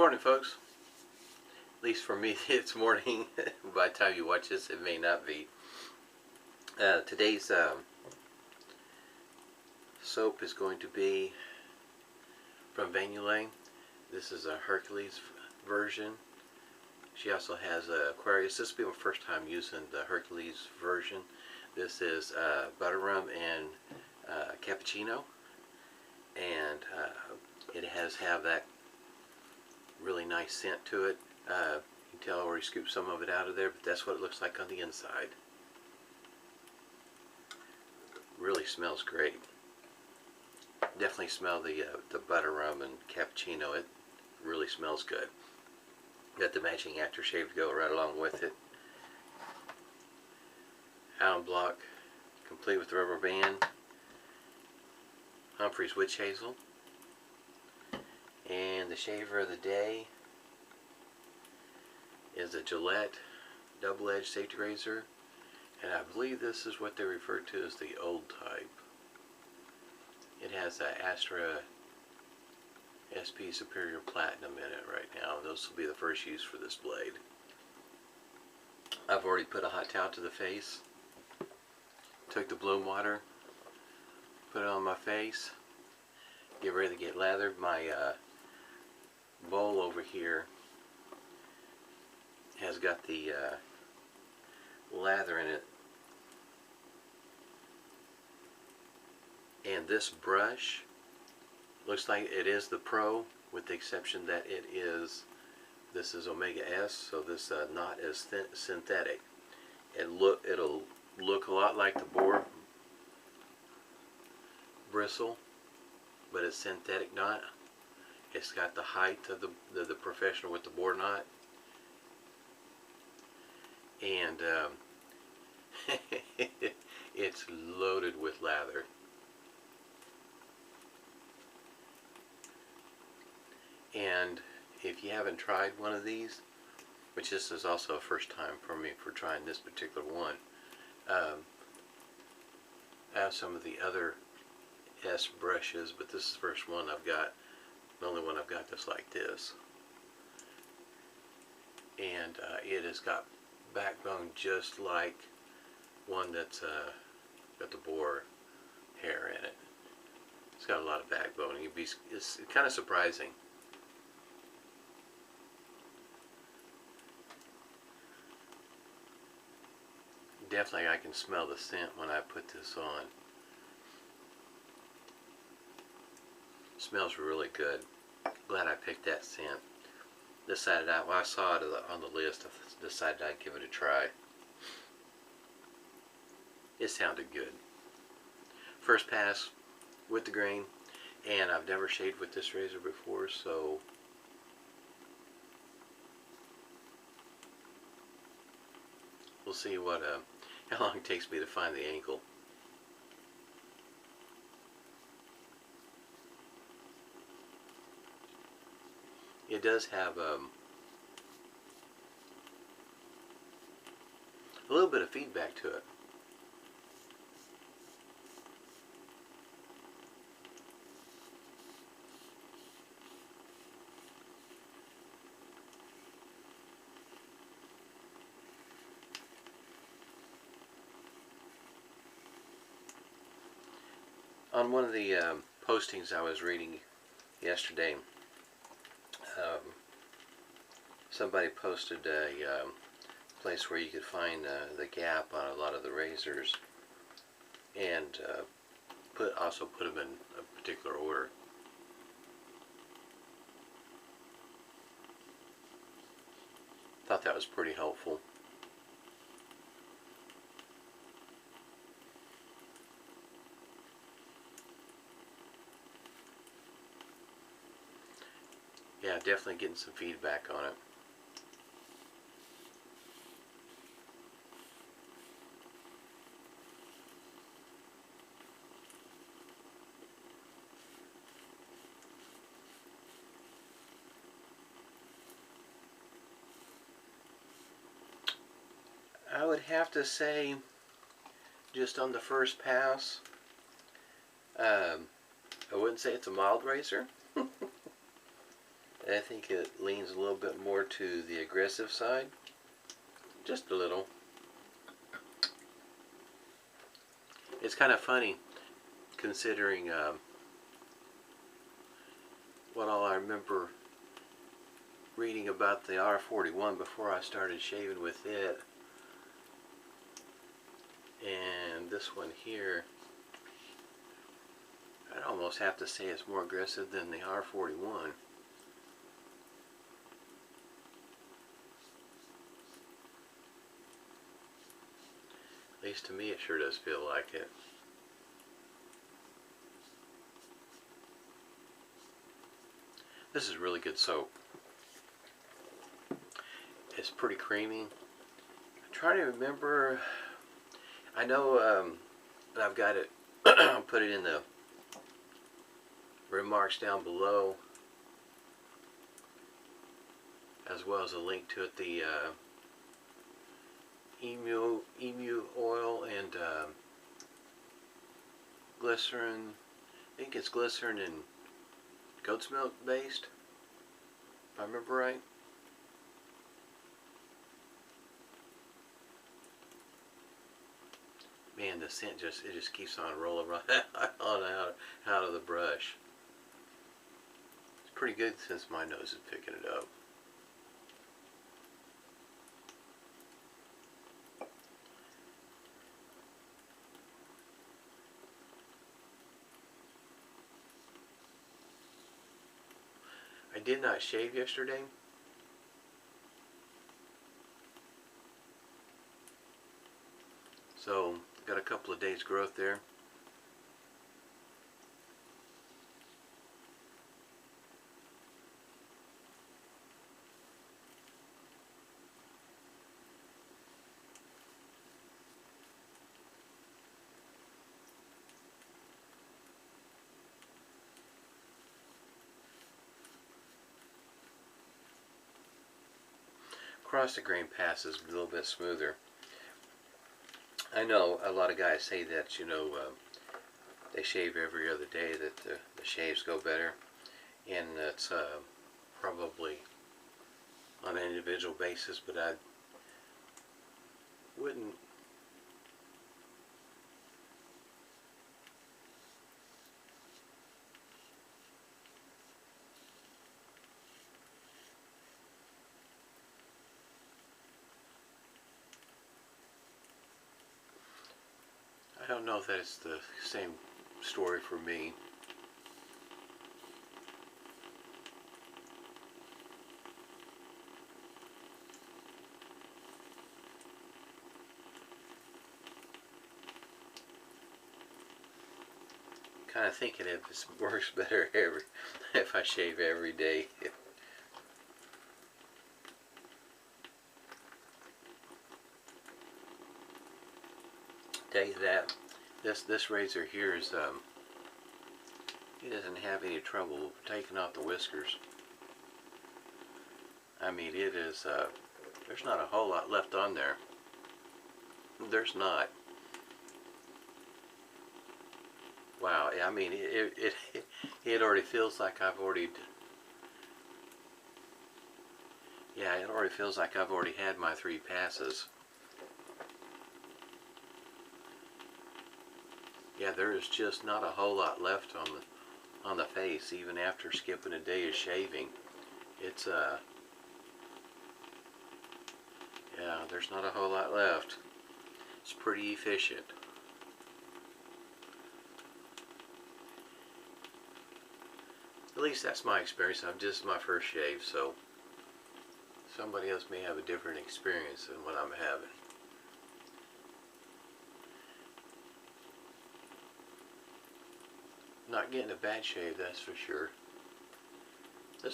Morning, folks. At least for me, it's morning. By the time you watch this, it may not be. Today's soap is going to be from Yulay. This is a Hercules version. She also has a Aquarius. This will be my first time using the Hercules version. This is butter rum and cappuccino, and it have that really nice scent to it. You can tell I already scooped some of it out of there, but that's what it looks like on the inside. Really smells great. Definitely smell the butter rum and cappuccino. It really smells good. Got the matching aftershave to go right along with it. Alum block, complete with rubber band. Humphreys witch hazel. And the shaver of the day is a Gillette double-edged safety razor, and I believe this is what they refer to as the Old Type. It has a Astra SP Superior Platinum in it right now. This will be the first use for this blade. I've already put a hot towel to the face, took the bloom water, put it on my face, get ready to get lathered. My bowl over here has got the lather in it, and this brush looks like it is the Pro, with the exception that this is Omega S, so this knot is synthetic. It'll look a lot like the boar bristle, but it's synthetic knot. It's got the height of the professional with the boar knot, and it's loaded with lather. And if you haven't tried one of these, which this is also a first time for me for trying this particular one, I have some of the other S brushes, but this is the first one I've got, the only one I've got that's like this. And it has got backbone just like one that's got the boar hair in it. It's got a lot of backbone. It's kind of surprising. Definitely I can smell the scent when I put this on. Smells really good. Glad I picked that scent. Decided when I saw it on the list, I decided I'd give it a try. It sounded good. First pass with the grain, and I've never shaved with this razor before, so we'll see how long it takes me to find the angle. It does have a little bit of feedback to it. On one of the postings I was reading yesterday, somebody posted a place where you could find the gap on a lot of the razors, and also put them in a particular order. Thought that was pretty helpful. Yeah, definitely getting some feedback on it. I would have to say, just on the first pass, I wouldn't say it's a mild razor. I think it leans a little bit more to the aggressive side. Just a little. It's kind of funny considering what all I remember reading about the R41 before I started shaving with it. And this one here, I'd almost have to say it's more aggressive than the R41. At least to me it sure does feel like it. This is really good soap. It's pretty creamy. I'm trying to remember, I know that I've got it, put it in the remarks down below, as well as a link to it, the emu oil and glycerin. I think it's glycerin and goat's milk based, if I remember right. Man, the scent just keeps on rolling right out of the brush. It's pretty good since my nose is picking it up. I did not shave yesterday. So, got a couple of days growth there. Across the grain passes a little bit smoother. I know a lot of guys say that, you know, they shave every other day, that the shaves go better, and that's probably on an individual basis, but I wouldn't. I don't know if that's the same story for me. Kind of thinking it works better if I shave every day. Tell you that this razor here is it doesn't have any trouble taking off the whiskers. I mean, it is there's not a whole lot left on there. There's not. Wow, I mean, it already feels like I've already, yeah, it already feels like I've already had my 3 passes. Yeah, there is just not a whole lot left on the face, even after skipping a day of shaving. It's yeah, there's not a whole lot left. It's pretty efficient. At least that's my experience. I'm just my first shave, so somebody else may have a different experience than what I'm having. Not getting a bad shave, that's for sure. The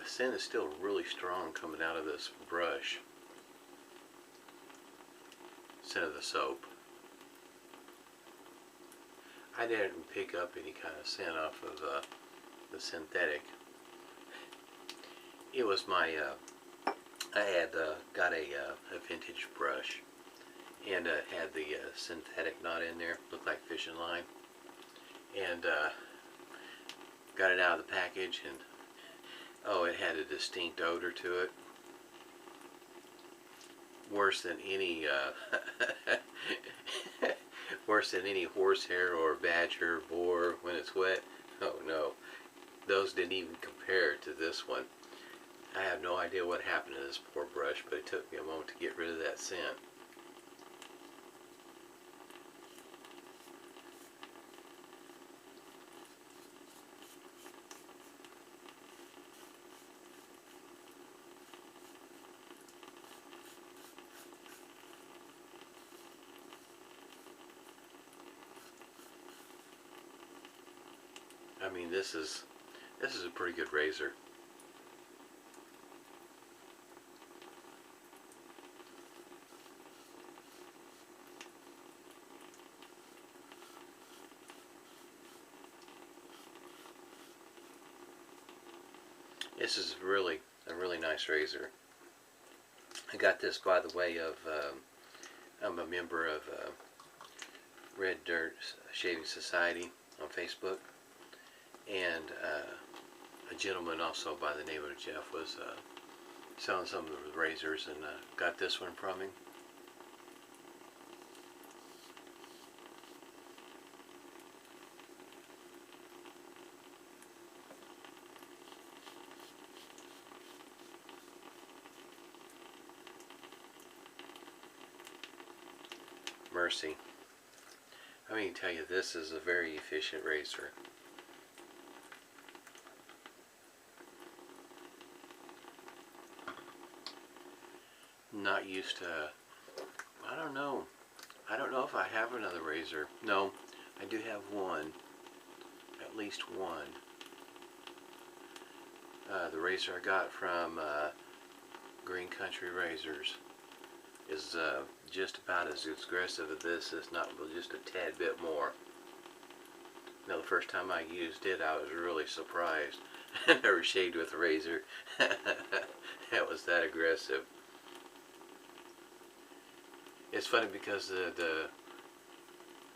scent is still really strong coming out of this brush. Scent of the soap. I didn't pick up any kind of scent off of the synthetic. It was my, I had got a vintage brush, and it had the synthetic knot in there, looked like fishing line, and got it out of the package, and Oh, it had a distinct odor to it. Worse than any worse than any horsehair or badger boar when it's wet. Oh no, those didn't even compare to this one. I have no idea what happened to this poor brush, but it took me a moment to get rid of that scent. I mean, this is a pretty good razor. This is really a really nice razor. I got this by the way of I'm a member of Red Dirt Shaving Society on Facebook, and a gentleman also by the name of Jeff was selling some of the razors, and got this one from him. Mercy. I mean, tell you, this is a very efficient razor. Not used to, I don't know if I have another razor. No, I do have one, at least one. The razor I got from Green Country Razors is just about as aggressive as this, is not just a tad bit more. Now, the first time I used it, I was really surprised. I never shaved with a razor that was that aggressive. It's funny because the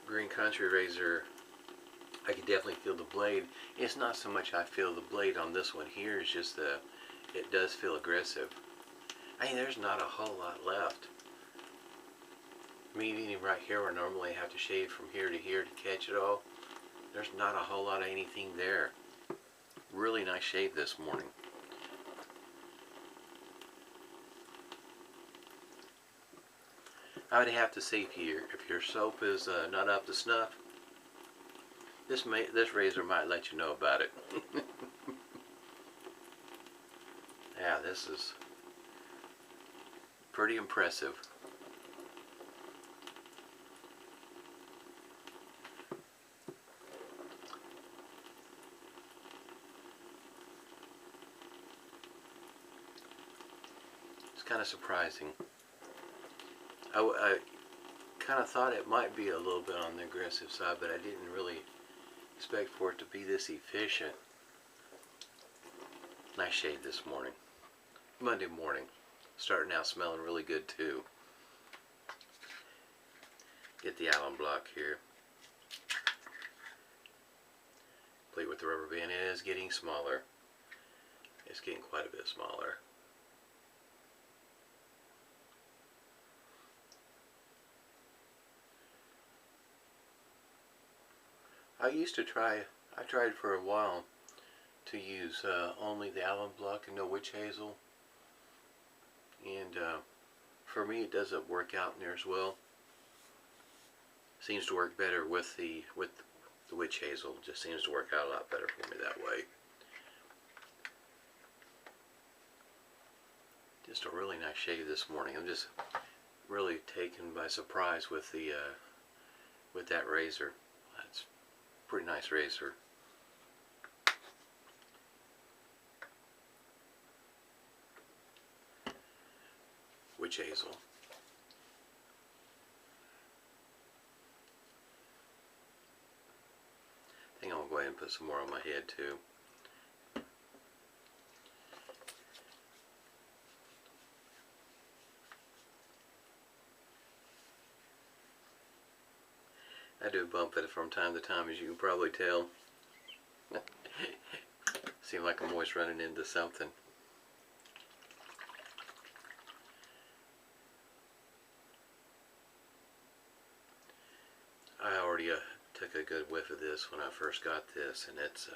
Green Country razor, I can definitely feel the blade. It's not so much I feel the blade on this one here, it's just it does feel aggressive. I mean, there's not a whole lot left. I mean, even right here where normally I have to shave from here to catch it all, there's not a whole lot of anything there. Really nice shave this morning. I would have to say, if your soap is not up to snuff, this razor might let you know about it. Yeah, this is pretty impressive. It's kind of surprising. I kind of thought it might be a little bit on the aggressive side, but I didn't really expect for it to be this efficient. Nice shave this morning. Monday morning. Starting out smelling really good too. Get the alum block here. Plate with the rubber band. It is getting smaller. It's getting quite a bit smaller. I tried for a while to use only the alum block and no witch hazel, and for me it doesn't work out near as well. Seems to work better with the witch hazel. Just seems to work out a lot better for me that way. Just a really nice shave this morning. I'm just really taken by surprise with the with that razor. That's a pretty nice razor. Witch hazel. I think I'm gonna go ahead and put some more on my head too. I do bump it from time to time, as you can probably tell. Seems like I'm always running into something. I already took a good whiff of this when I first got this, and it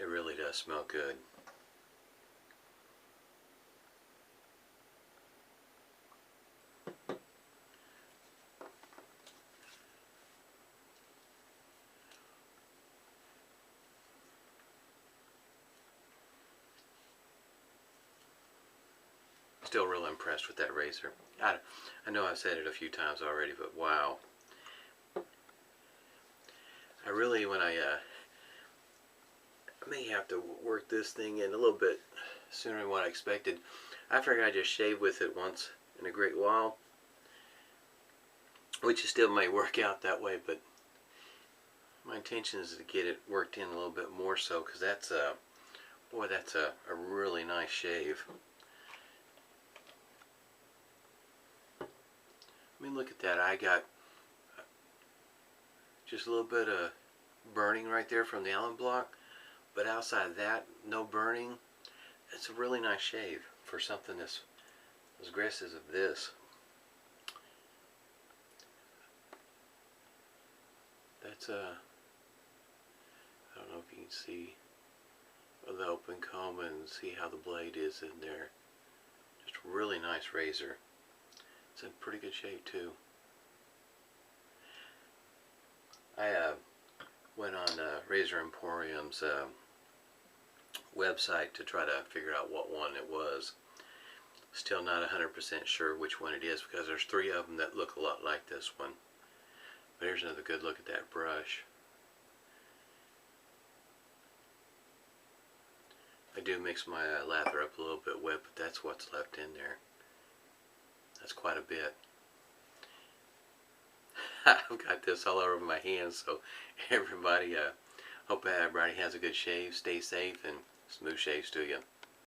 really does smell good. Still real impressed with that razor. I know I've said it a few times already, but wow. I really, when I may have to work this thing in a little bit sooner than what I expected. I figured I'd just shave with it once in a great while, which still may work out that way, but my intention is to get it worked in a little bit more so, because that's boy, that's a really nice shave. I mean, look at that. I got just a little bit of burning right there from the alum block, but outside of that, no burning. It's a really nice shave for something as aggressive as this. That's I don't know if you can see the open comb and see how the blade is in there. Just a really nice razor. It's in pretty good shape too. I went on Razor Emporium's website to try to figure out what one it was. Still not 100% sure which one it is, because there's 3 of them that look a lot like this one. But here's another good look at that brush. I do mix my lather up a little bit wet, but that's what's left in there. That's quite a bit. I've got this all over my hands, so everybody, hope everybody has a good shave, stay safe, and smooth shaves to you.